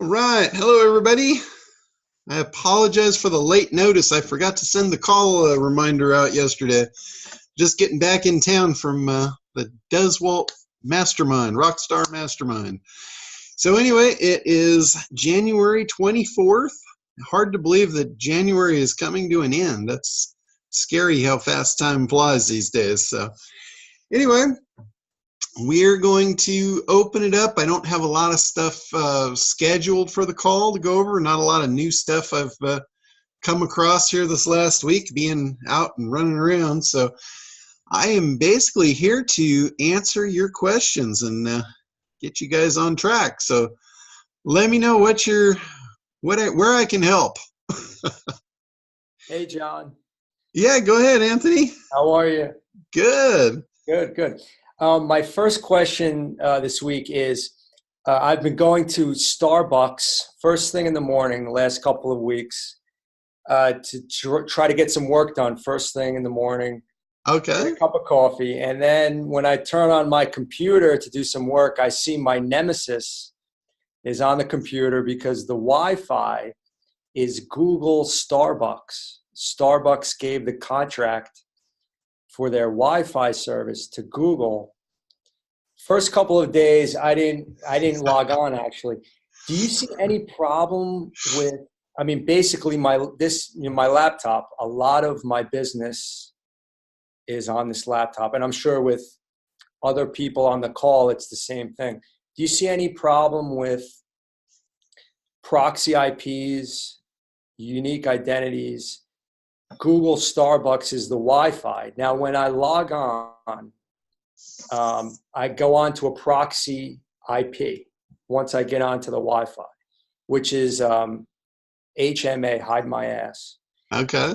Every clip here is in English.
Right. Hello, everybody. I apologize for the late notice. I forgot to send the call reminder out yesterday. Just getting back in town from the Deswalt Mastermind, Rockstar Mastermind. So anyway, it is January 24th. Hard to believe that January is coming to an end. That's scary how fast time flies these days. So anyway, we're going to open it up. I don't have a lot of stuff scheduled for the call to go over, not a lot of new stuff I've come across here this last week, being out and running around. So I am basically here to answer your questions and get you guys on track. So let me know where I can help. Hey, John. Yeah, go ahead, Anthony. How are you? Good. Good. My first question this week is, I've been going to Starbucks first thing in the morning the last couple of weeks to try to get some work done first thing in the morning. Okay. A cup of coffee. And then when I turn on my computer to do some work, I see my nemesis is on the computer because the Wi-Fi is Google Starbucks. Starbucks gave the contract for their Wi-Fi service to Google. First couple of days, I didn't log on actually. Do you see any problem with? I mean, basically, my laptop. A lot of my business is on this laptop, and I'm sure with other people on the call, it's the same thing. Do you see any problem with proxy IPs, unique identities? Google Starbucks is the Wi-Fi. Now, when I log on, I go on to a proxy IP once I get onto the Wi-Fi, which is HMA, hide my ass. Okay.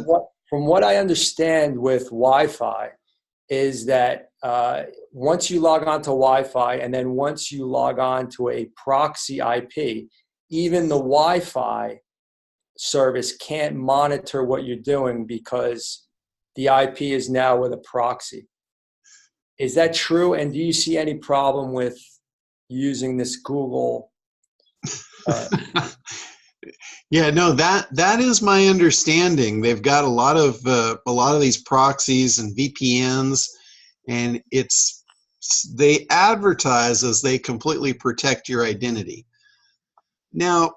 From what I understand with Wi-Fi is that once you log on to Wi-Fi and then once you log on to a proxy IP, even the Wi-Fi service can't monitor what you're doing because the IP is now with a proxy. Is that true? And do you see any problem with using this Google? Yeah, no, that is my understanding. They've got a lot of these proxies and VPNs, and they advertise as they completely protect your identity. Now,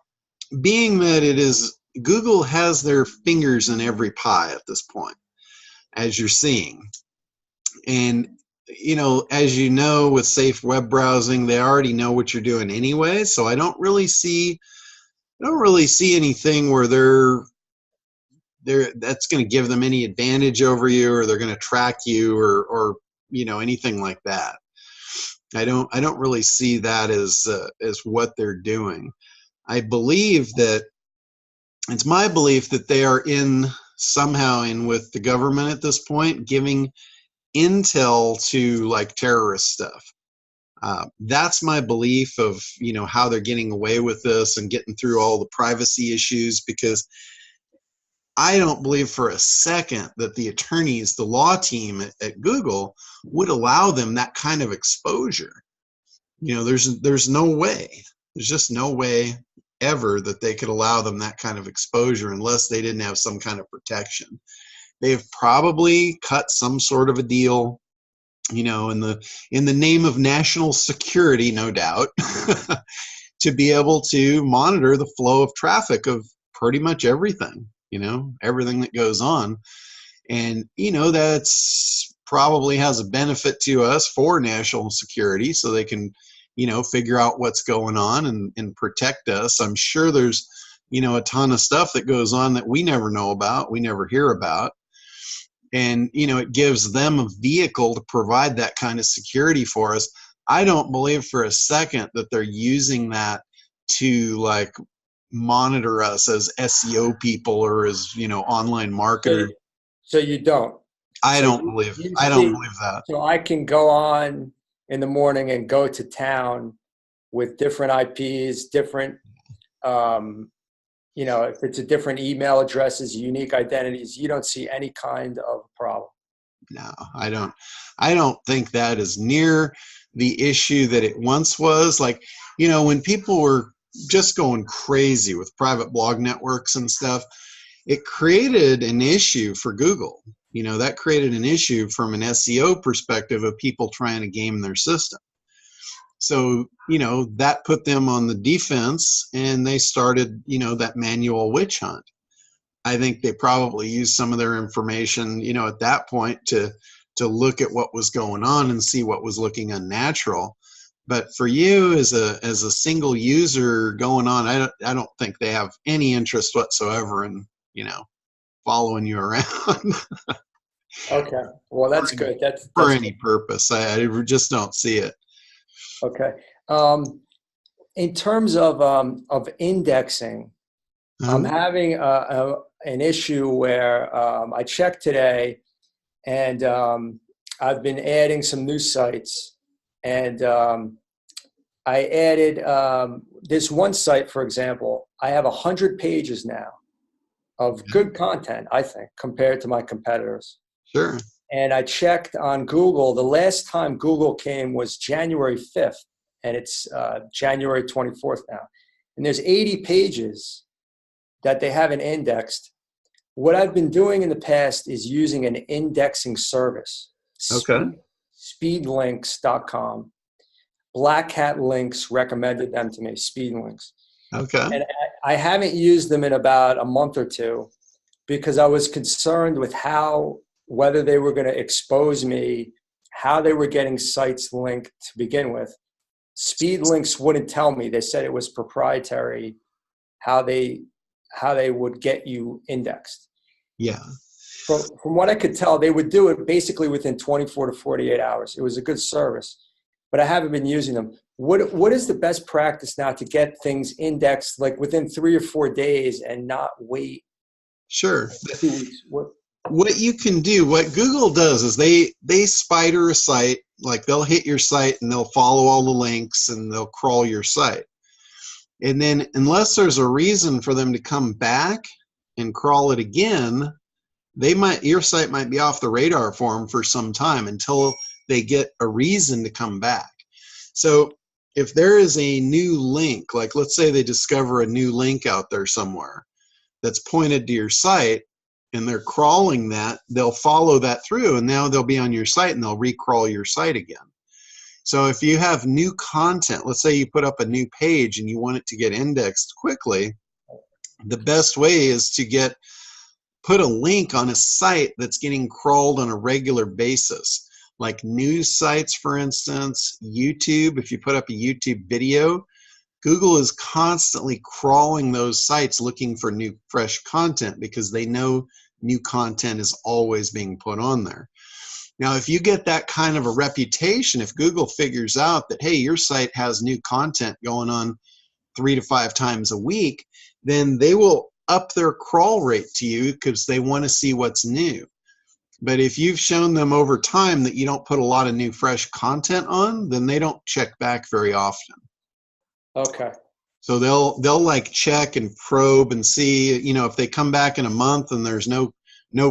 being that Google has their fingers in every pie at this point, as you're seeing. And, as you know, with safe web browsing, they already know what you're doing anyway. So I don't really see anything where that's going to give them any advantage over you, or they're going to track you, or anything like that. I don't really see that as what they're doing. It's my belief that they are somehow in with the government at this point, giving intel to like terrorist stuff. That's my belief of how they're getting away with this and getting through all the privacy issues, because I don't believe for a second that the attorneys, the law team at Google, would allow them that kind of exposure. There's no way. There's just no way ever that they could allow them that kind of exposure unless they didn't have some kind of protection. They've probably cut some sort of a deal, in the name of national security, no doubt, to be able to monitor the flow of traffic of pretty much everything, everything that goes on. And, that's probably has a benefit to us for national security, so they can figure out what's going on and protect us. I'm sure there's, a ton of stuff that goes on that we never know about, we never hear about. And, it gives them a vehicle to provide that kind of security for us. I don't believe for a second that they're using that to like monitor us as SEO people or as, online marketers. So you don't? I don't believe that. So I can go on in the morning and go to town with different IPs, different, if it's a different email addresses, unique identities, you don't see any kind of problem. No, I don't think that is near the issue that it once was. Like, when people were just going crazy with private blog networks and stuff, it created an issue for Google. You know, that created an issue from an SEO perspective of people trying to game their system. So, you know, that put them on the defense, and they started, you know, that manual witch hunt. I think they probably used some of their information, you know, at that point to look at what was going on and see what was looking unnatural. But for you as a single user going on, I don't think they have any interest whatsoever in, you know, following you around. Okay. Well, that's good. That's for any purpose. I just don't see it. Okay. In terms of indexing, I'm having an issue where I checked today, and I've been adding some new sites, and I added this one site, for example. I have 100 pages now of good content, I think, compared to my competitors. Sure. And I checked on Google. The last time Google came was January 5th, and it's January 24th now. And there's 80 pages that they haven't indexed. What I've been doing in the past is using an indexing service. Okay. Speedlinks.com. Black Hat Links recommended them to me, Speedlinks. Okay. And I haven't used them in about a month or two because I was concerned with whether they were going to expose me, how they were getting sites linked to begin with. Speedlinks wouldn't tell me. They said it was proprietary, how they would get you indexed. Yeah. From what I could tell, they would do it basically within 24 to 48 hours. It was a good service, but I haven't been using them. What is the best practice now to get things indexed like within 3 or 4 days and not wait? Sure. 2 weeks. What you can do, what Google does is they spider a site, like they'll hit your site and they'll follow all the links and they'll crawl your site. And then unless there's a reason for them to come back and crawl it again, your site might be off the radar for them for some time until they get a reason to come back. So if there is a new link, like let's say they discover a new link out there somewhere that's pointed to your site and they're crawling that, they'll follow that through and now they'll be on your site and they'll recrawl your site again. So if you have new content, let's say you put up a new page and you want it to get indexed quickly, the best way is to put a link on a site that's getting crawled on a regular basis, like news sites, for instance, YouTube. If you put up a YouTube video, Google is constantly crawling those sites looking for new, fresh content because they know new content is always being put on there. Now, if you get that kind of a reputation, if Google figures out that, hey, your site has new content going on 3 to 5 times a week, then they will up their crawl rate to you because they want to see what's new. But if you've shown them over time that you don't put a lot of new, fresh content on, then they don't check back very often. Okay. So they'll like check and probe and see, you know, if they come back in a month and there's no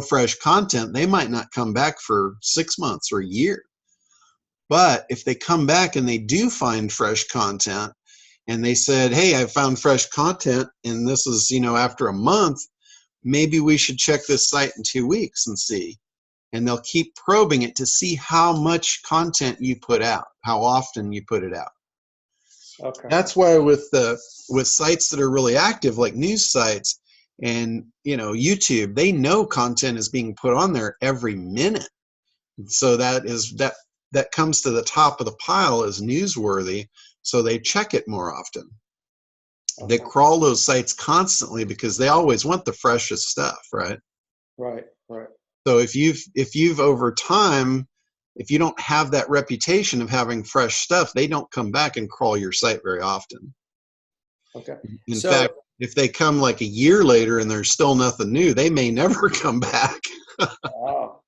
fresh content, they might not come back for 6 months or a year. But if they come back and they do find fresh content and they said, hey, I found fresh content and this is, you know, after a month, maybe we should check this site in 2 weeks and see. And they'll keep probing it to see how much content you put out, how often you put it out. Okay. That's why with sites that are really active, like news sites and, you know, YouTube, they know content is being put on there every minute. So that comes to the top of the pile as newsworthy. So they check it more often. Okay. They crawl those sites constantly because they always want the freshest stuff, right? Right, right. So if you've over time, if you don't have that reputation of having fresh stuff, they don't come back and crawl your site very often. Okay. In fact, if they come like a year later and there's still nothing new, they may never come back. Wow.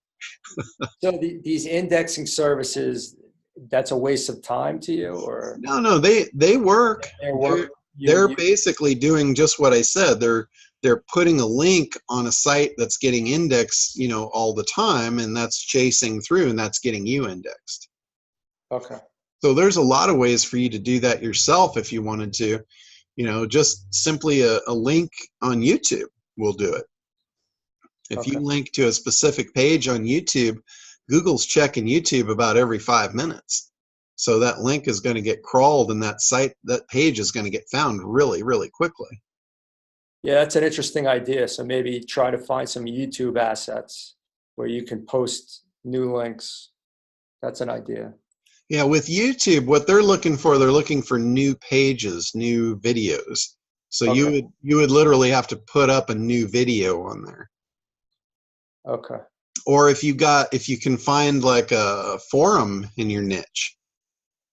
So these indexing services, that's a waste of time to you, or? No, they work. They're basically doing just what I said. They're putting a link on a site that's getting indexed, you know, all the time, and that's chasing through, and that's getting you indexed. Okay. So there's a lot of ways for you to do that yourself if you wanted to. Just simply a link on YouTube will do it. If you Okay. link to a specific page on YouTube, Google's checking YouTube about every 5 minutes. So that link is going to get crawled, and that page is going to get found really, really quickly. Yeah, that's an interesting idea. So maybe try to find some YouTube assets where you can post new links. That's an idea. Yeah, with YouTube, what they're looking for new pages, new videos. So Okay. you would literally have to put up a new video on there. Okay. Or if you can find like a forum in your niche,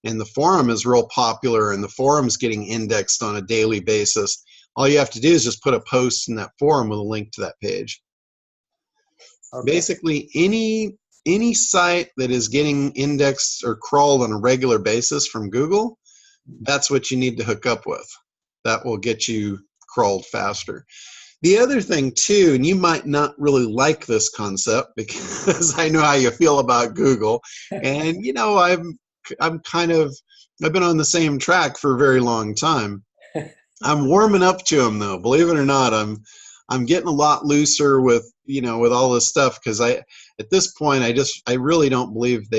and the forum is real popular and the forum's getting indexed on a daily basis, all you have to do is just put a post in that forum with a link to that page. Okay. Basically, any site that is getting indexed or crawled on a regular basis from Google, that's what you need to hook up with. That will get you crawled faster. The other thing too, and you might not really like this concept because I know how you feel about Google, and I've been on the same track for a very long time. I'm warming up to them though. Believe it or not, I'm getting a lot looser with all this stuff, because at this point I really don't believe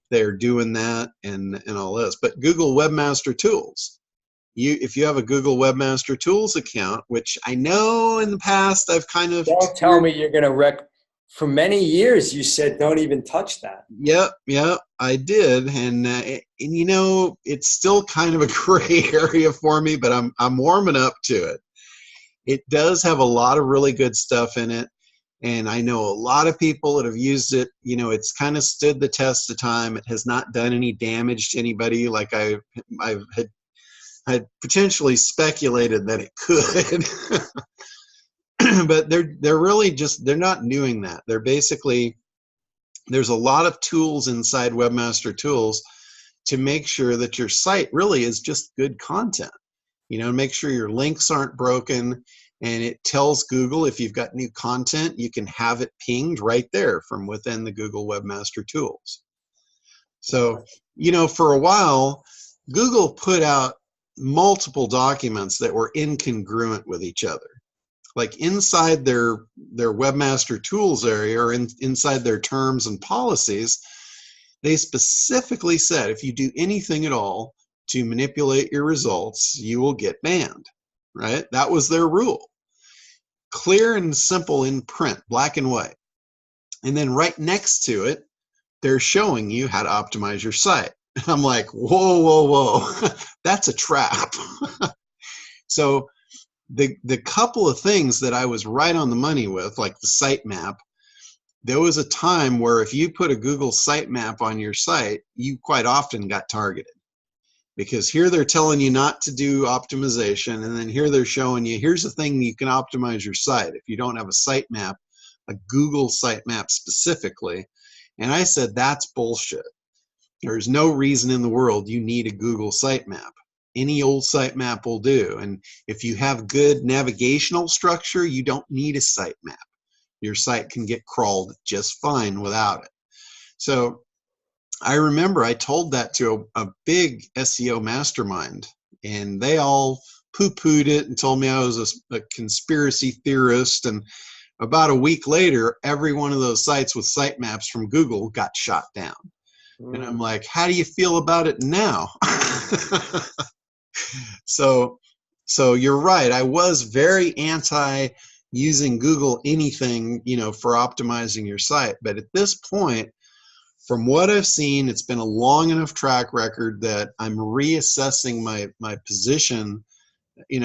they're doing that and all this. But Google Webmaster Tools, if you have a Google Webmaster Tools account, which I know in the past I've kind of Don't tell me you're going to wreck. For many years, you said don't even touch that. Yep, I did, and it's still kind of a gray area for me, but I'm warming up to it. It does have a lot of really good stuff in it, and I know a lot of people that have used it. It's kind of stood the test of time. It has not done any damage to anybody, like I had potentially speculated that it could. But they're really they're not doing that. There's a lot of tools inside Webmaster Tools to make sure that your site really is just good content. Make sure your links aren't broken, and it tells Google if you've got new content, you can have it pinged right there from within the Google Webmaster Tools. So, for a while, Google put out multiple documents that were incongruent with each other. Like inside their Webmaster Tools area, or inside their terms and policies, they specifically said if you do anything at all to manipulate your results, you will get banned, right? That was their rule. Clear and simple in print, black and white. And then right next to it, they're showing you how to optimize your site. I'm like, whoa, that's a trap. So the couple of things that I was right on the money with, like the sitemap, there was a time where if you put a Google sitemap on your site, you quite often got targeted. Because here they're telling you not to do optimization, and then here they're showing you, here's the thing you can optimize your site if you don't have a sitemap, a Google sitemap specifically. And I said, that's bullshit. There's no reason in the world you need a Google sitemap. Any old sitemap will do. And if you have good navigational structure, you don't need a sitemap. Your site can get crawled just fine without it. So I remember I told that to a big SEO mastermind, and they all poo-pooed it and told me I was a conspiracy theorist. And about a week later, every one of those sites with sitemaps from Google got shot down. And I'm like, how do you feel about it now? So you're right. I was very anti using Google anything, for optimizing your site. But at this point, from what I've seen, it's been a long enough track record that I'm reassessing my position,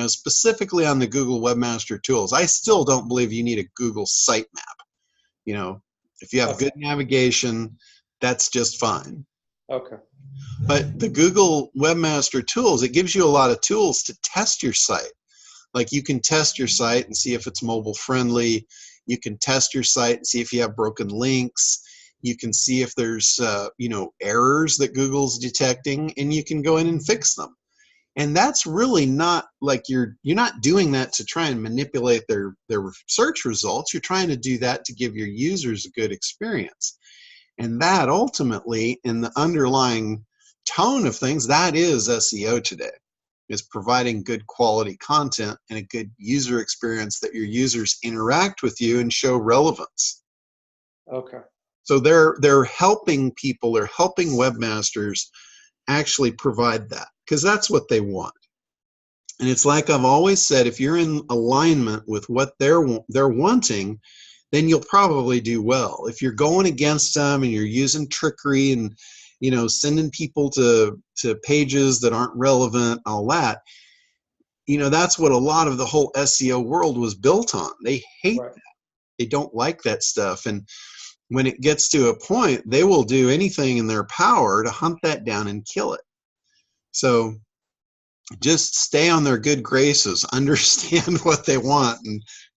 specifically on the Google Webmaster Tools. I still don't believe you need a Google sitemap. If you have good navigation, that's just fine. Okay. But the Google Webmaster Tools, it gives you a lot of tools to test your site. Like you can test your site and see if it's mobile friendly. You can test your site and see if you have broken links. You can see if there's errors that Google's detecting, and you can go in and fix them. And that's really not like you're not doing that to try and manipulate their search results. You're trying to do that to give your users a good experience. And that ultimately, in the underlying tone of things, that is SEO today. is providing good quality content and a good user experience that your users interact with you and show relevance. Okay. So they're helping people, they're helping webmasters actually provide that, because that's what they want. And it's like I've always said, if you're in alignment with what they're wanting, then you'll probably do well. If you're going against them and you're using trickery and, you know, sending people to pages that aren't relevant, all that, you know, that's what a lot of the whole SEO world was built on. They hate Right. that. They don't like that stuff. And when it gets to a point, they will do anything in their power to hunt that down and kill it. So just stay on their good graces, understand what they want,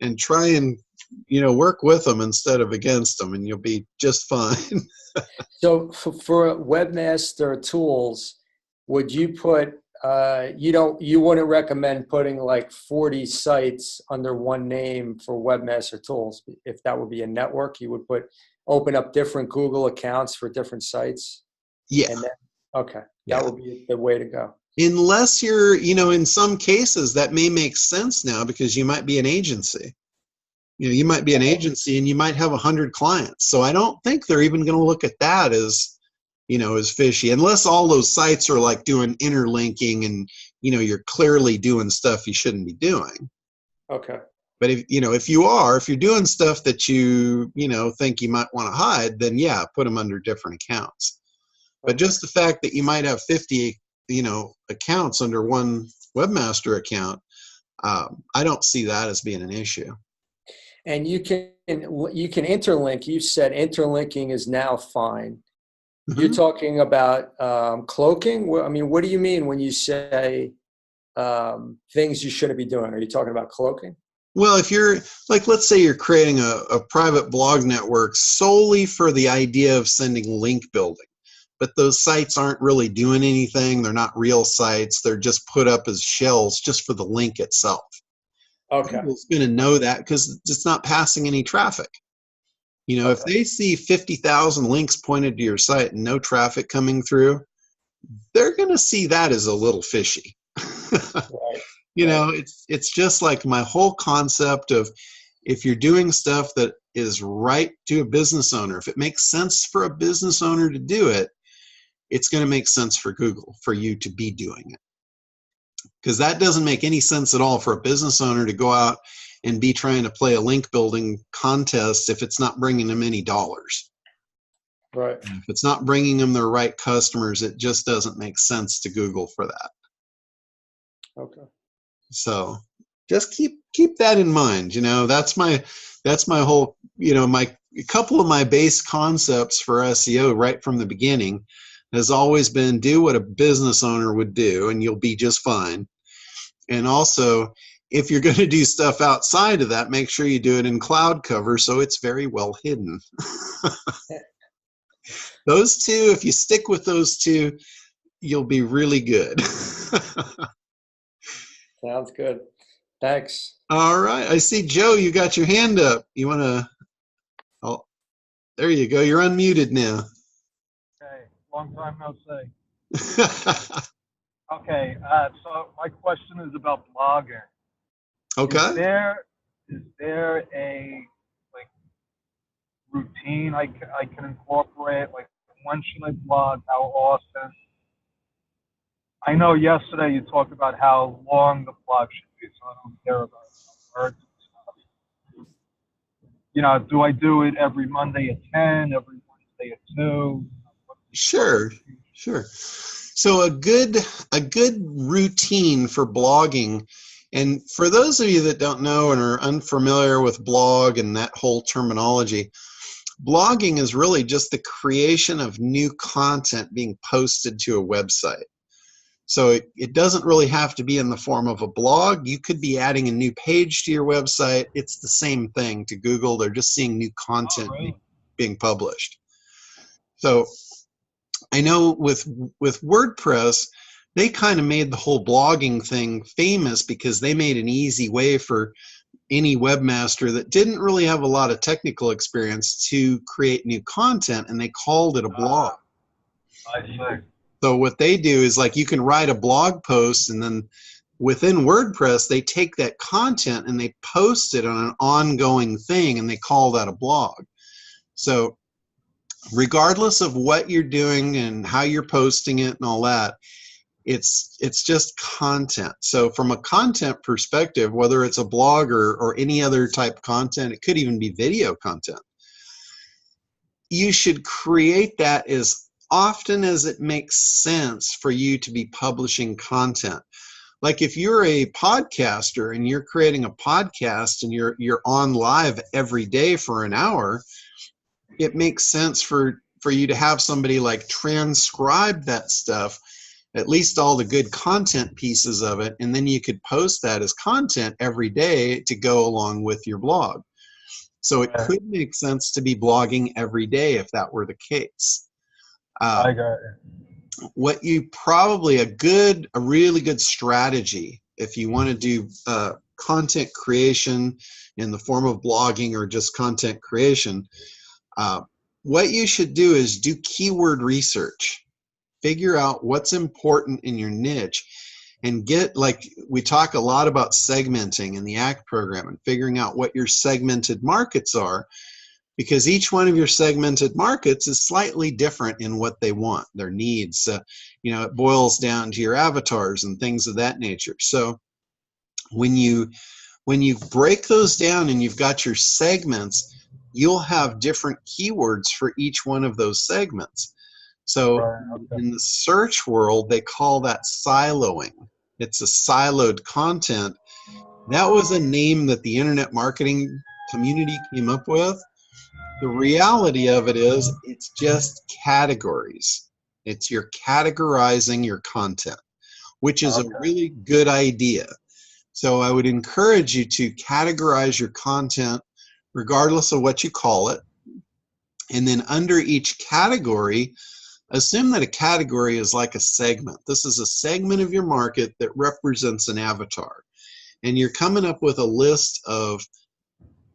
and try and, you know, work with them instead of against them, and you'll be just fine. So for Webmaster Tools, would you put you wouldn't recommend putting like 40 sites under one name for Webmaster Tools? If that would be a network, you would open up different Google accounts for different sites? Yeah. And then, okay, Yeah. that would be the way to go. Unless you're, you know, in some cases that may make sense now, because you might be an agency. You know, you might be an agency and you might have 100 clients. So I don't think they're even going to look at that as, you know, as fishy, unless all those sites are like doing interlinking and, you know, you're clearly doing stuff you shouldn't be doing. Okay. But if, you know, if you're doing stuff that you know, think you might want to hide, then yeah, put them under different accounts. But just the fact that you might have 50, you know, accounts under one Webmaster account, I don't see that as being an issue. And you can interlink. You said interlinking is now fine. Mm-hmm. You're talking about cloaking? I mean, what do you mean when you say things you shouldn't be doing? Are you talking about cloaking? Well, if you're, like, let's say you're creating a private blog network solely for the idea of sending link building, but those sites aren't really doing anything. They're not real sites. They're just put up as shells just for the link itself. Okay. Google's going to know that because it's not passing any traffic. You know, if they see 50,000 links pointed to your site and no traffic coming through, they're going to see that as a little fishy. Right. You know, it's just like my whole concept of, if you're doing stuff that is right to a business owner, if it makes sense for a business owner to do it, it's going to make sense for Google for you to be doing it. Because that doesn't make any sense at all for a business owner to go out and be trying to play a link building contest if it's not bringing them any dollars. Right. If it's not bringing them their right customers, it just doesn't make sense to Google for that. Okay. So just keep that in mind. You know, that's my whole, you know, a couple of my base concepts for SEO right from the beginning has always been, do what a business owner would do and you'll be just fine. And also, if you're going to do stuff outside of that, make sure you do it in cloud cover so it's very well hidden. Those two, if you stick with those two, you'll be really good. Sounds good. Thanks. All right. I see, Joe, you got your hand up. You want to? Oh, there you go. You're unmuted now. Okay. Long time no say. Okay. So my question is about blogging. Okay. Is there a routine I can incorporate? Like, when should I blog? How often? I know yesterday you talked about how long the blog should be, so I don't care about words and stuff. You know, do I do it every Monday at 10, every Wednesday at 2? Sure. So a good routine for blogging, and for those of you that don't know and are unfamiliar with blog and that whole terminology, blogging is really just the creation of new content being posted to a website. So it doesn't really have to be in the form of a blog. You could be adding a new page to your website. It's the same thing to Google. They're just seeing new content being published. So I know with WordPress, they kind of made the whole blogging thing famous because they made an easy way for any webmaster that didn't really have a lot of technical experience to create new content, and they called it a blog. I see. So what they do is like you can write a blog post, and then within WordPress, they take that content and they post it on an ongoing thing, and they call that a blog. So regardless of what you're doing and how you're posting it and all that, it's just content. So from a content perspective, whether it's a blog or any other type of content, it could even be video content, you should create that as often as it makes sense for you to be publishing content. Like if you're a podcaster and you're creating a podcast and you're on live every day for an hour, it makes sense for you to have somebody like transcribe that stuff, at least all the good content pieces of it, and then you could post that as content every day to go along with your blog. So it could make sense to be blogging every day if that were the case. I got it. What you probably a really good strategy if you want to do content creation in the form of blogging or just content creation, what you should do is do keyword research. Figure out what's important in your niche, and get, like we talk a lot about segmenting in the ACT program and figuring out what your segmented markets are, because each one of your segmented markets is slightly different in what they want, their needs. It boils down to your avatars and things of that nature. So when you break those down and you've got your segments, you'll have different keywords for each one of those segments. So in the search world, they call that siloing. It's a siloed content. That was a name that the internet marketing community came up with. The reality of it is it's just categories. You're categorizing your content, which is a really good idea. So I would encourage you to categorize your content regardless of what you call it. And then under each category, assume that a category is like a segment. This is a segment of your market that represents an avatar. And you're coming up with a list of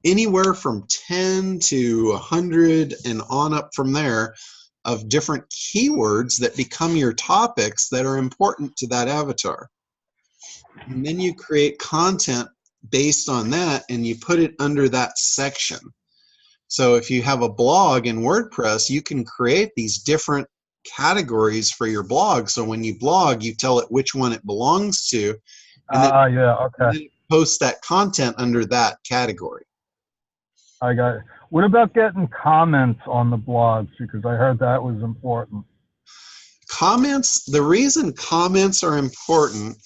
anywhere from 10 to 100 and on up from there of different keywords that become your topics that are important to that avatar. And then you create content based on that and you put it under that section. So if you have a blog in WordPress, you can create these different categories for your blog. So when you blog, you tell it which one it belongs to, and then post that content under that category. I got it. What about getting comments on the blogs? Because I heard that was important. Comments, the reason comments are important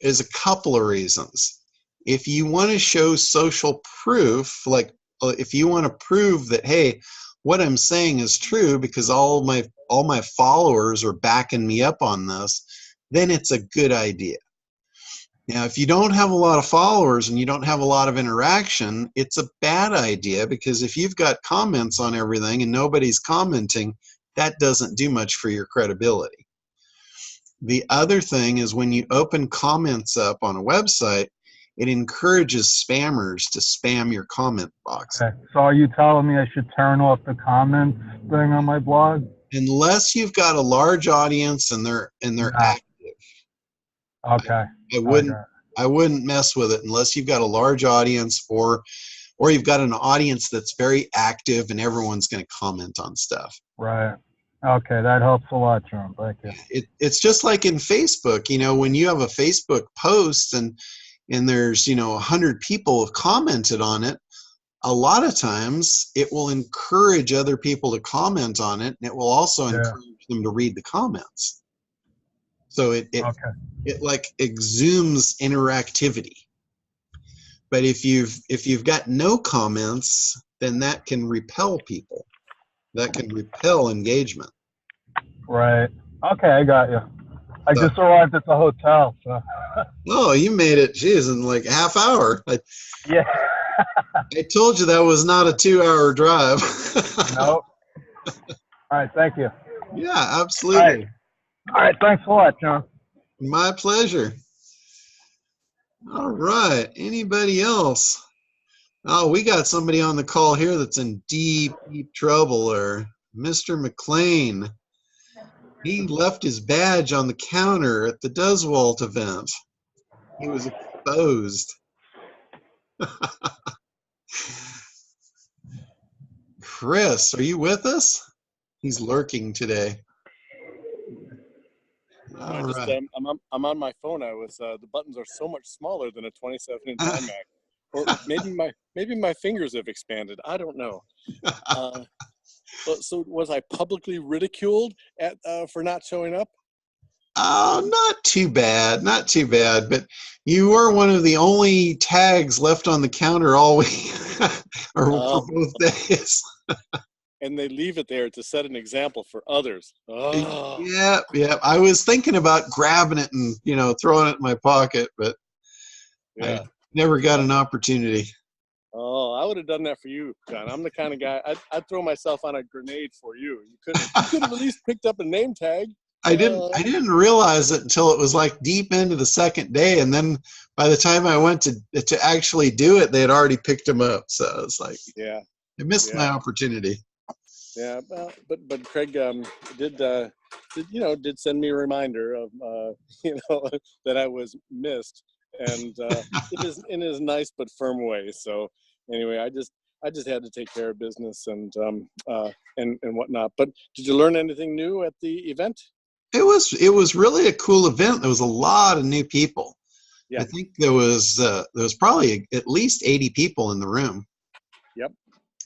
is a couple of reasons. If you want to show social proof, like if you want to prove that, hey, what I'm saying is true because all my followers are backing me up on this, then it's a good idea. Now, if you don't have a lot of followers and you don't have a lot of interaction, it's a bad idea, because if you've got comments on everything and nobody's commenting, that doesn't do much for your credibility. The other thing is when you open comments up on a website, it encourages spammers to spam your comment box. Okay. So are you telling me I should turn off the comments thing on my blog? Unless you've got a large audience and they're active. Okay. I wouldn't mess with it unless you've got a large audience or you've got an audience that's very active and everyone's going to comment on stuff. Right. Okay, that helps a lot, John. Thank you. It's just like in Facebook, when you have a Facebook post and there's 100 people have commented on it, a lot of times it will encourage other people to comment on it, and it will also encourage them to read the comments. So it like exudes interactivity. But if you've got no comments, then that can repel people. That can repel engagement. Right. Okay, I got you. I just arrived at the hotel. So. Oh, you made it, geez, in like a half hour. Yeah. I told you that was not a 2-hour drive. Nope. All right, thank you. Yeah, absolutely. All right, thanks a lot, John. My pleasure. All right, anybody else? Oh, we got somebody on the call here that's in deep, deep trouble, or Mr. McLean. He left his badge on the counter at the Doeswalt event. He was exposed. Chris, are you with us? He's lurking today. I All just right. I'm on my phone. I was the buttons are so much smaller than a 27-inch iMac, or maybe my fingers have expanded. I don't know. So was I publicly ridiculed for not showing up? Oh, not too bad, not too bad. But you were one of the only tags left on the counter all week, or for both days. And they leave it there to set an example for others. Oh. Yeah. I was thinking about grabbing it and throwing it in my pocket, but Yeah. I never got an opportunity. Oh, I would have done that for you, John. I'm the kind of guy I'd throw myself on a grenade for you. You could have at least picked up a name tag. I didn't realize it until it was like deep into the second day, and then by the time I went to actually do it, they had already picked them up. So it's like, yeah, I missed my opportunity. Yeah, but Craig did send me a reminder of that I was missed, and in his nice but firm way. So anyway, I just had to take care of business and whatnot. But did you learn anything new at the event? It was really a cool event. There was a lot of new people. Yeah. I think there was probably at least 80 people in the room. Yep.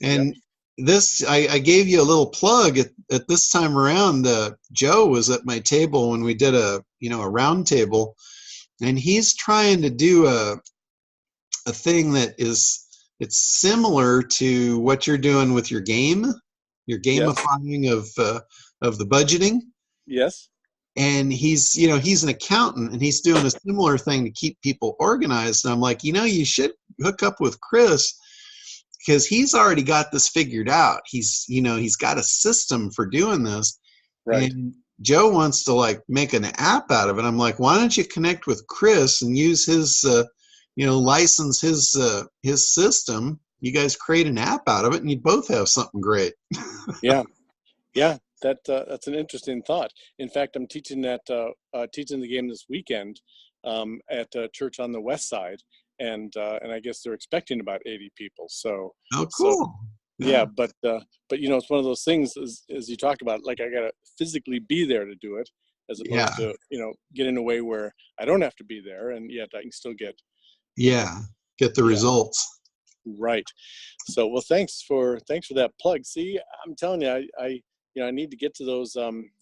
And this, I gave you a little plug at this time around. Joe was at my table when we did a round table, and he's trying to do a thing that it's similar to what you're doing with your gamifying of the budgeting. Yes. And he's an accountant, and he's doing a similar thing to keep people organized. And I'm like, you should hook up with Chris, because he's already got this figured out. He's got a system for doing this. Right. And Joe wants to make an app out of it. I'm like, why don't you connect with Chris and use his, license his system. You guys create an app out of it, and you both have something great. Yeah. That's an interesting thought. In fact, I'm teaching teaching the game this weekend at a church on the west side, and I guess they're expecting about 80 people. So oh, cool. So, yeah, but it's one of those things as you talked about. Like, I gotta physically be there to do it, as opposed to get in a way where I don't have to be there, and yet I can still get get the results. Right. So, well, thanks for that plug. See, I'm telling you, I need to get to those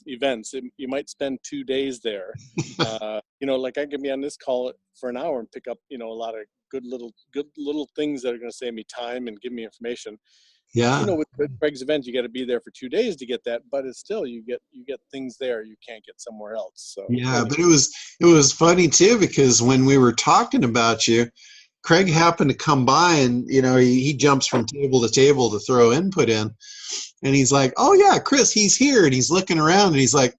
events. You might spend 2 days there. Like I can be on this call for an hour and pick up, a lot of good little things that are going to save me time and give me information. Yeah. With Craig's event, you got to be there for 2 days to get that, but it's still you get things there you can't get somewhere else. So yeah, but it was funny too, because when we were talking about you, Craig happened to come by, and he jumps from table to table to throw input in, and he's like, "Oh yeah, Chris, he's here," and he's looking around, and he's like,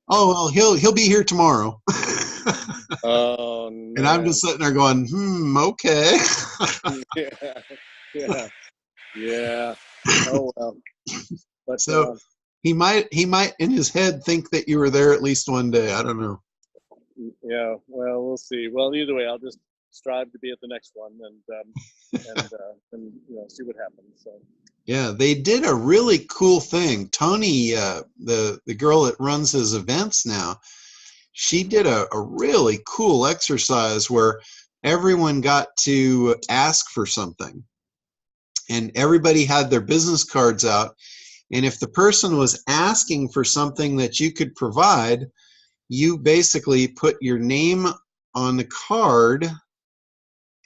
"Oh well, he'll be here tomorrow." Oh, no. And I'm just sitting there going, okay. yeah. Oh well. But so he might in his head think that you were there at least one day. I don't know. Yeah. Well, we'll see. Well, either way, I'll just strive to be at the next one and see what happens. So. Yeah, they did a really cool thing. Tony, the girl that runs his events now, she did a really cool exercise where everyone got to ask for something, and everybody had their business cards out. And if the person was asking for something that you could provide, you basically put your name on the card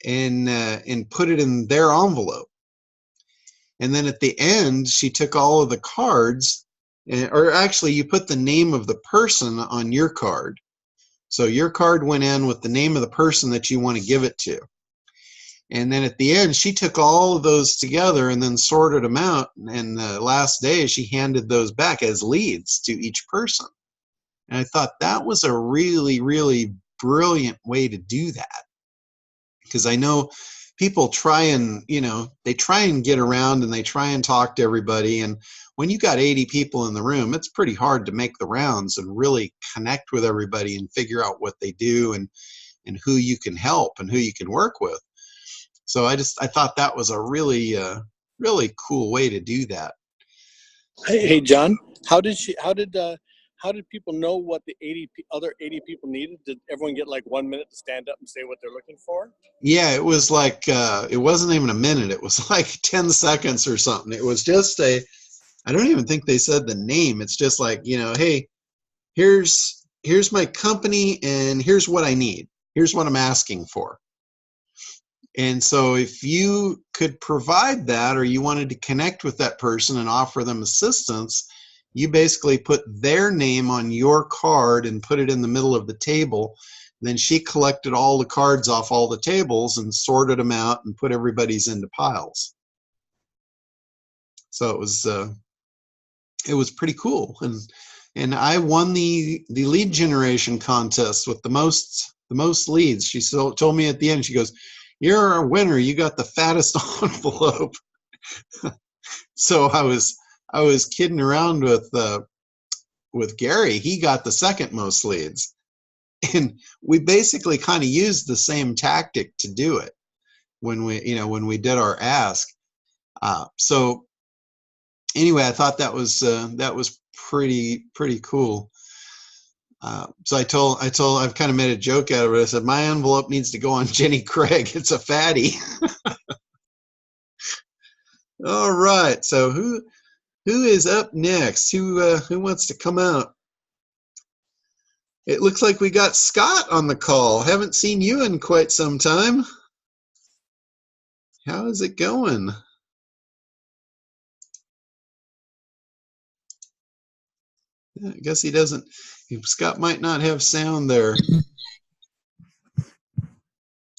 and put it in their envelope. And then at the end, she took all of the cards, or actually you put the name of the person on your card. So your card went in with the name of the person that you want to give it to. And then at the end, she took all of those together and then sorted them out. And the last day, she handed those back as leads to each person. And I thought that was a really, really brilliant way to do that. Because I know people try and, they try and get around and they try and talk to everybody. And when you got 80 people in the room, it's pretty hard to make the rounds and really connect with everybody and figure out what they do and who you can help and who you can work with. So I thought that was a really really cool way to do that. Hey John, how did people know what the other 80 people needed? Did everyone get like 1 minute to stand up and say what they're looking for? Yeah, it was like it wasn't even a minute. It was like 10 seconds or something. It was just I don't even think they said the name. It's just like, hey, here's my company and here's what I need. Here's what I'm asking for. And so if you could provide that, or you wanted to connect with that person and offer them assistance, you basically put their name on your card and put it in the middle of the table. Then she collected all the cards off all the tables and sorted them out and put everybody's into piles. So it was pretty cool. And I won the lead generation contest with the most leads. She told me at the end, she goes, "You're a winner. You got the fattest envelope." So I was kidding around with Gary. He got the second most leads, and we basically kind of used the same tactic to do it when we did our ask. So anyway, I thought that was pretty cool. So I've kind of made a joke out of it. I said, my envelope needs to go on Jenny Craig. It's a fatty. All right. So who is up next? Who wants to come out? It looks like we got Scott on the call. Haven't seen you in quite some time. How is it going? I guess he doesn't. Scott might not have sound there.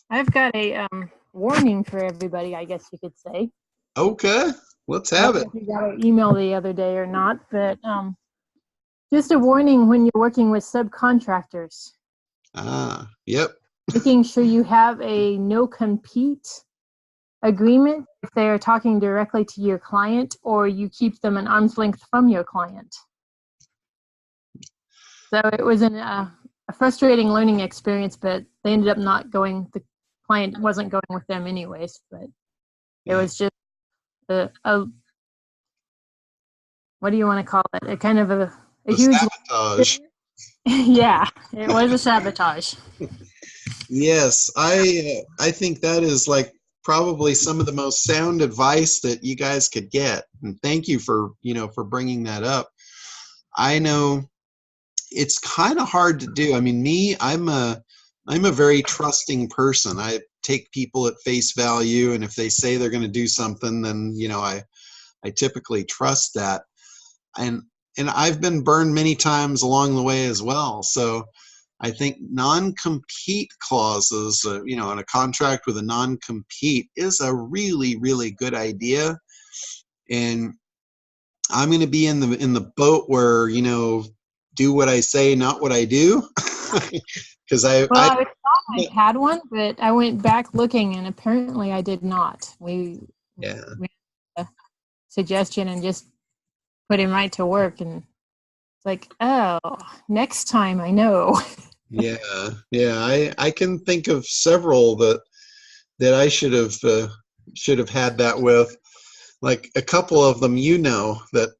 I've got a warning for everybody, I guess you could say. Okay, let's have it. I don't know if you got an email the other day or not, but just a warning when you're working with subcontractors. Yep. Making sure you have a no-compete agreement if they are talking directly to your client, or you keep them an arm's length from your client. So it was a frustrating learning experience, but they ended up not going. The client wasn't going with them anyways, but it was just a what do you want to call it? A kind of a huge sabotage. Yeah, it was a sabotage. Yes, I think that is like probably some of the most sound advice that you guys could get, and thank you for bringing that up. I know it's kind of hard to do. I mean, I'm a very trusting person. I take people at face value, and if they say they're going to do something, then I typically trust that. And I've been burned many times along the way as well. So I think non-compete clauses, in a contract with a non-compete is a really, really good idea. And I'm going to be in the boat where, do what I say, not what I do. Because I thought I had one, but I went back looking, and apparently I did not. We had a suggestion and just put him right to work, and it's like, oh, next time I know. Yeah. I can think of several that I should have had that with, like a couple of them, that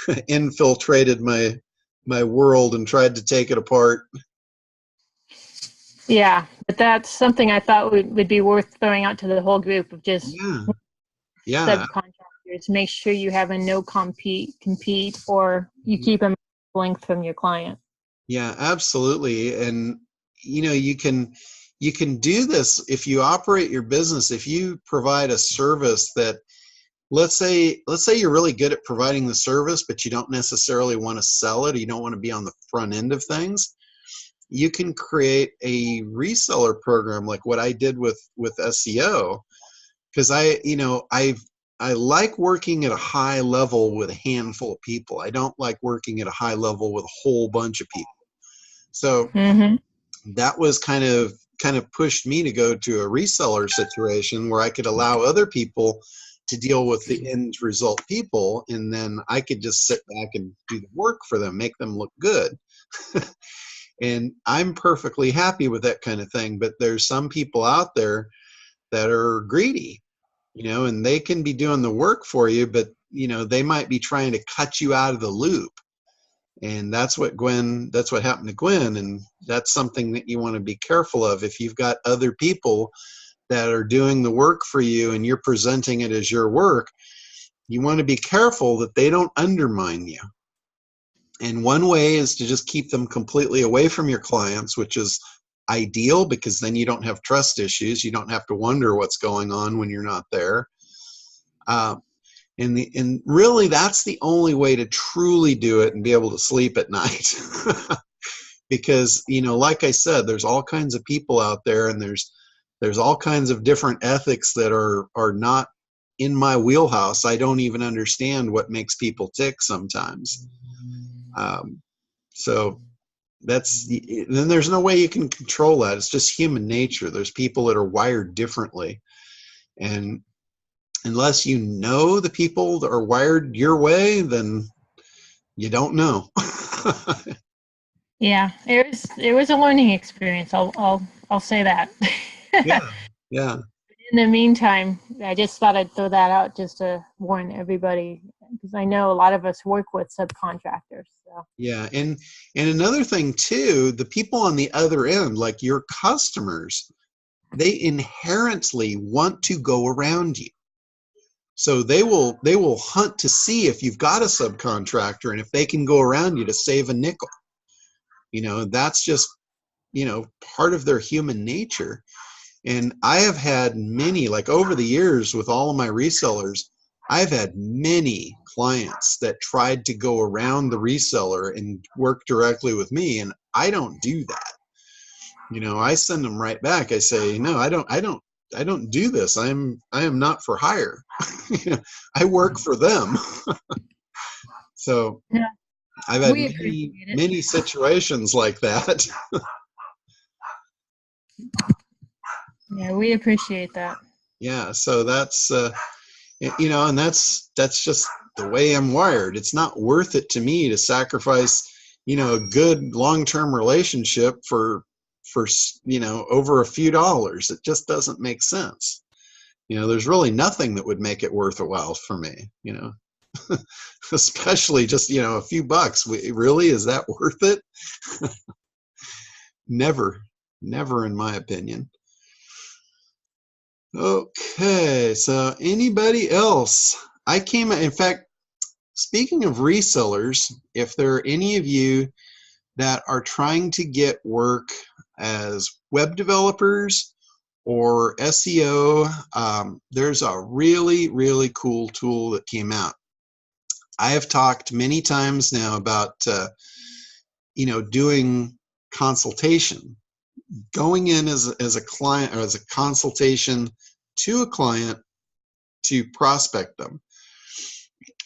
Mm-hmm. infiltrated my world and tried to take it apart. Yeah, but that's something I thought would be worth throwing out to the whole group of just subcontractors. Make sure you have a no compete, or you keep them length from your client. Yeah, absolutely. And you can do this if you operate your business. If you provide a service that, let's say you're really good at providing the service, but you don't necessarily want to sell it, or you don't want to be on the front end of things, you can create a reseller program like what I did with SEO, because I like working at a high level with a handful of people. I don't like working at a high level with a whole bunch of people. So that was kind of pushed me to go to a reseller situation where I could allow other people to deal with the end result people, and then I could just sit back and do the work for them, make them look good. And I'm perfectly happy with that kind of thing. But there's some people out there that are greedy, and they can be doing the work for you, but they might be trying to cut you out of the loop. And that's what happened to Gwen, and that's something that you want to be careful of. If you've got other people that are doing the work for you and you're presenting it as your work, you want to be careful that they don't undermine you. And one way is to just keep them completely away from your clients, which is ideal, because then you don't have trust issues. You don't have to wonder what's going on when you're not there. And really, that's the only way to truly do it and be able to sleep at night. Because, like I said, there's all kinds of people out there, and there's all kinds of different ethics that are not in my wheelhouse. I don't even understand what makes people tick sometimes. So then there's no way you can control that. It's just human nature. There's people that are wired differently. And unless you know the people that are wired your way, then you don't know. Yeah, it was a learning experience. I'll say that. Yeah. In the meantime, I just thought I'd throw that out just to warn everybody, because I know a lot of us work with subcontractors. So. Yeah, and another thing too, the people on the other end, like your customers, they inherently want to go around you. So they will hunt to see if you've got a subcontractor and if they can go around you to save a nickel. That's just, part of their human nature. And I have had many, like over the years with all of my resellers, I've had many clients that tried to go around the reseller and work directly with me, and I don't do that. I send them right back. I say, no, I don't do this. I am not for hire. I work for them. So yeah, I've had many situations like that. Yeah, we appreciate that. Yeah, so that's and that's just the way I'm wired. It's not worth it to me to sacrifice, a good long-term relationship for over a few dollars. It just doesn't make sense. There's really nothing that would make it worthwhile for me, especially just, a few bucks. Really, is that worth it? Never in my opinion. Okay, so anybody else? In fact, speaking of resellers, if there are any of you that are trying to get work as web developers or SEO, there's a really, really cool tool that came out. I have talked many times now about, doing consultation, going in as a client or as a consultation to a client to prospect them.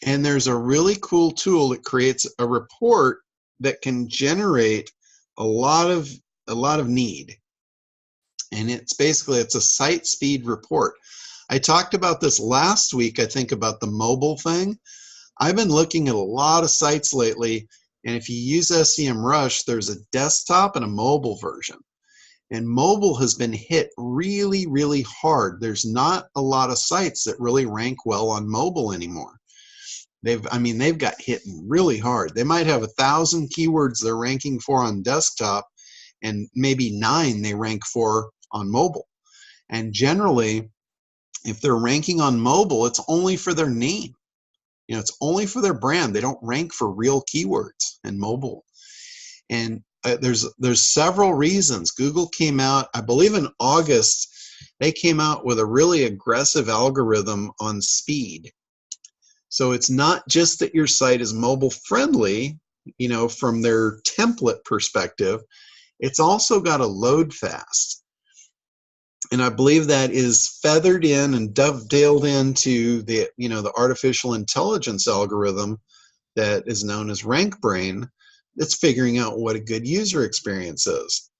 And there's a really cool tool that creates a report that can generate a lot of need. And it's a site speed report. I talked about this last week, I think, about the mobile thing. I've been looking at a lot of sites lately, and if you use SEMrush, there's a desktop and a mobile version. And mobile has been hit really, really hard. There's not a lot of sites that really rank well on mobile anymore. They've got hit really hard. They might have 1,000 keywords they're ranking for on desktop, and maybe 9 they rank for on mobile. And generally, if they're ranking on mobile, it's only for their name. It's only for their brand. They don't rank for real keywords in mobile. And there's several reasons. Google came out, I believe in August, they came out with a really aggressive algorithm on speed. So it's not just that your site is mobile friendly, from their template perspective, it's also got to load fast. And I believe that is feathered in and dovetailed into the artificial intelligence algorithm that is known as RankBrain, that's figuring out what a good user experience is.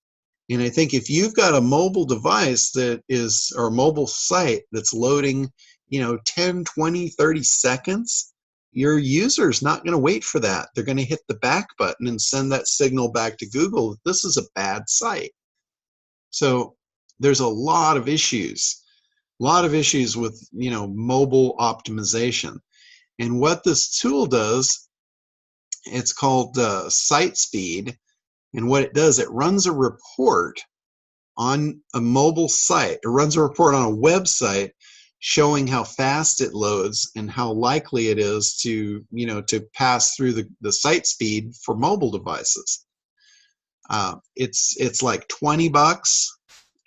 And I think if you've got a mobile device or a mobile site that's loading 10, 20, 30 seconds, your user's not going to wait for that. They're going to hit the back button and send that signal back to Google that this is a bad site. So there's a lot of issues with, mobile optimization. And what this tool does, it's called Site Speed. And what it does, it runs a report on a mobile site. It runs a report on a website showing how fast it loads and how likely it is to, to pass through the site speed for mobile devices. It's like $20,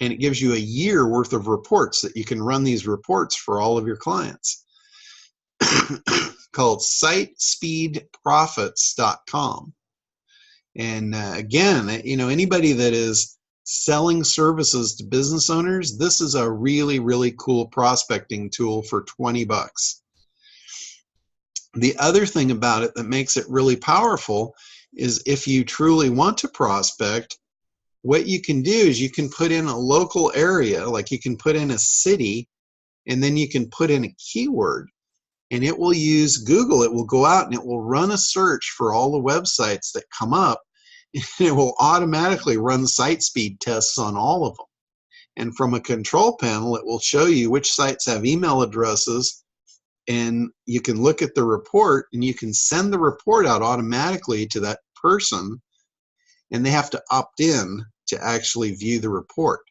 and it gives you a year worth of reports that you can run these reports for all of your clients. Called sitespeedprofits.com. And again, anybody that is selling services to business owners, this is a really, really cool prospecting tool for $20. The other thing about it that makes it really powerful is if you truly want to prospect, what you can do is you can put in a local area, like you can put in a city, and then you can put in a keyword, and it will use Google. It will go out and it will run a search for all the websites that come up, and it will automatically run site speed tests on all of them. And from a control panel, it will show you which sites have email addresses, and you can look at the report, and you can send the report out automatically to that person, and they have to opt in to actually view the report.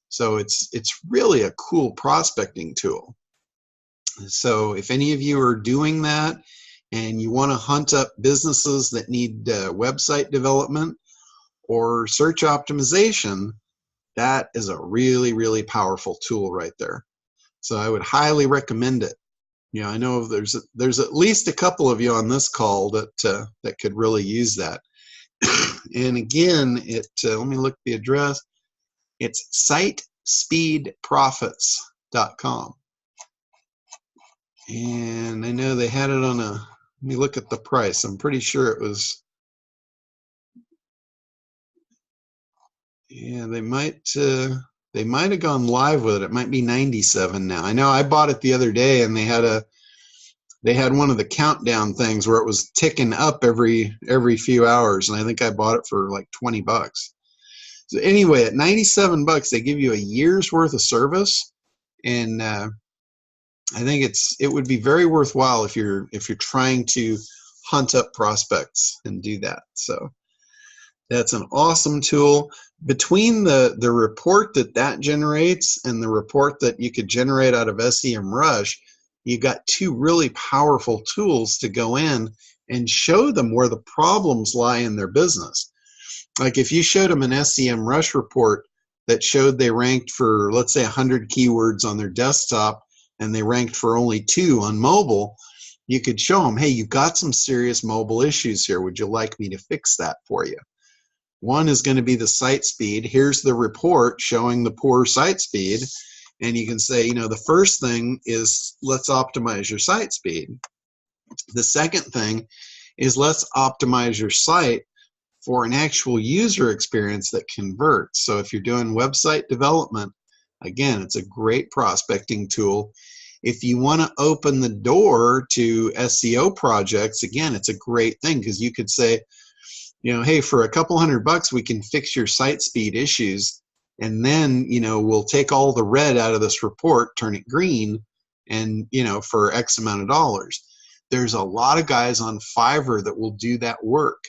So it's really a cool prospecting tool. So if any of you are doing that and you want to hunt up businesses that need website development or search optimization, that is a really, really powerful tool right there. So I would highly recommend it. I know there's at least a couple of you on this call that could really use that. And again, let me look at the address. It's sitespeedprofits.com. And I know they had it on let me look at the price. I'm pretty sure it was, they might have gone live with it. It might be 97 now. I know I bought it the other day, and they had one of the countdown things where it was ticking up every few hours, and I think I bought it for like $20. So anyway, at $97, they give you a year's worth of service, and I think it would be very worthwhile if you're trying to hunt up prospects and do that. So that's an awesome tool. Between the report that generates and the report that you could generate out of SEMrush, you got two really powerful tools to go in and show them where the problems lie in their business. Like if you showed them an SEMrush report that showed they ranked for, let's say, 100 keywords on their desktop, and they ranked for only 2 on mobile, you could show them, hey, you've got some serious mobile issues here. Would you like me to fix that for you? One is going to be the site speed. Here's the report showing the poor site speed. And you can say, the first thing is let's optimize your site speed. The second thing is let's optimize your site for an actual user experience that converts. So if you're doing website development, again, it's a great prospecting tool. If you want to open the door to SEO projects, again, it's a great thing, because you could say, hey, for a couple $100, we can fix your site speed issues. And then, we'll take all the red out of this report, turn it green, and, for X amount of dollars. There's a lot of guys on Fiverr that will do that work.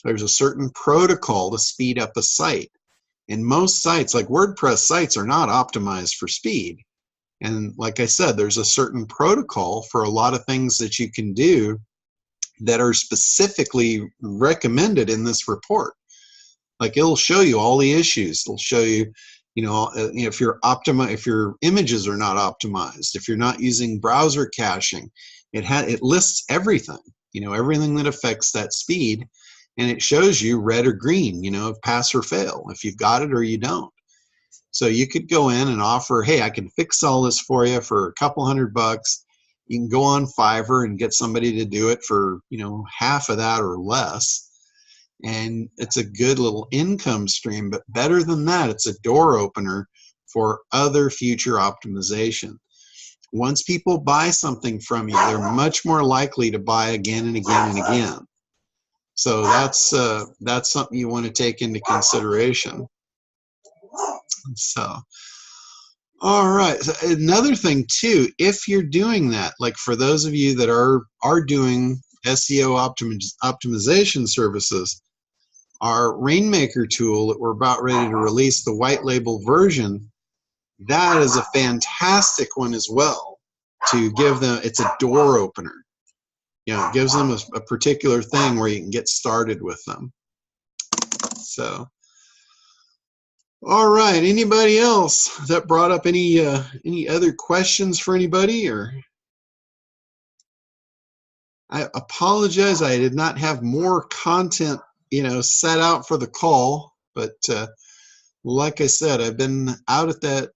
There's a certain protocol to speed up a site. And most sites, like WordPress sites, are not optimized for speed. And like I said, there's a certain protocol for a lot of things that you can do that are specifically recommended in this report. Like it'll show you all the issues. It'll show you, if your images are not optimized, if you're not using browser caching, it lists everything, everything that affects that speed, and it shows you red or green, pass or fail, if you've got it or you don't. So you could go in and offer, hey, I can fix all this for you for a couple $100. You can go on Fiverr and get somebody to do it for, half of that or less. And it's a good little income stream, but better than that, it's a door opener for other future optimization. once people buy something from you, they're much more likely to buy again and again and again. So that's something you want to take into consideration. So, all right. So another thing too, if you're doing that, like for those of you that are doing SEO optimization services, our RainMaker tool that we're about ready to release, the white label version, that is a fantastic one as well to give them. It's a door opener. You know, it gives them a particular thing where you can get started with them. So, all right. Anybody else that brought up any other questions for anybody? Or I apologize, I did not have more content, you know, set out for the call, but like I said, I've been out at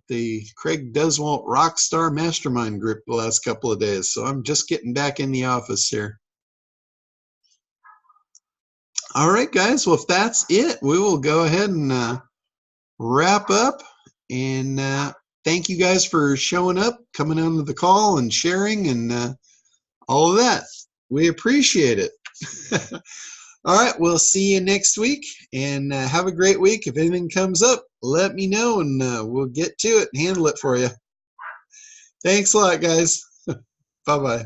the Craig Deswalt Rockstar Mastermind group the last couple of days, so I'm just getting back in the office here. All right, guys. Well, if that's it, we will go ahead and wrap up. And thank you guys for showing up, coming onto the call, and sharing, and all of that. We appreciate it. All right, we'll see you next week, and have a great week. If anything comes up, let me know, and we'll get to it and handle it for you. Thanks a lot, guys. Bye-bye.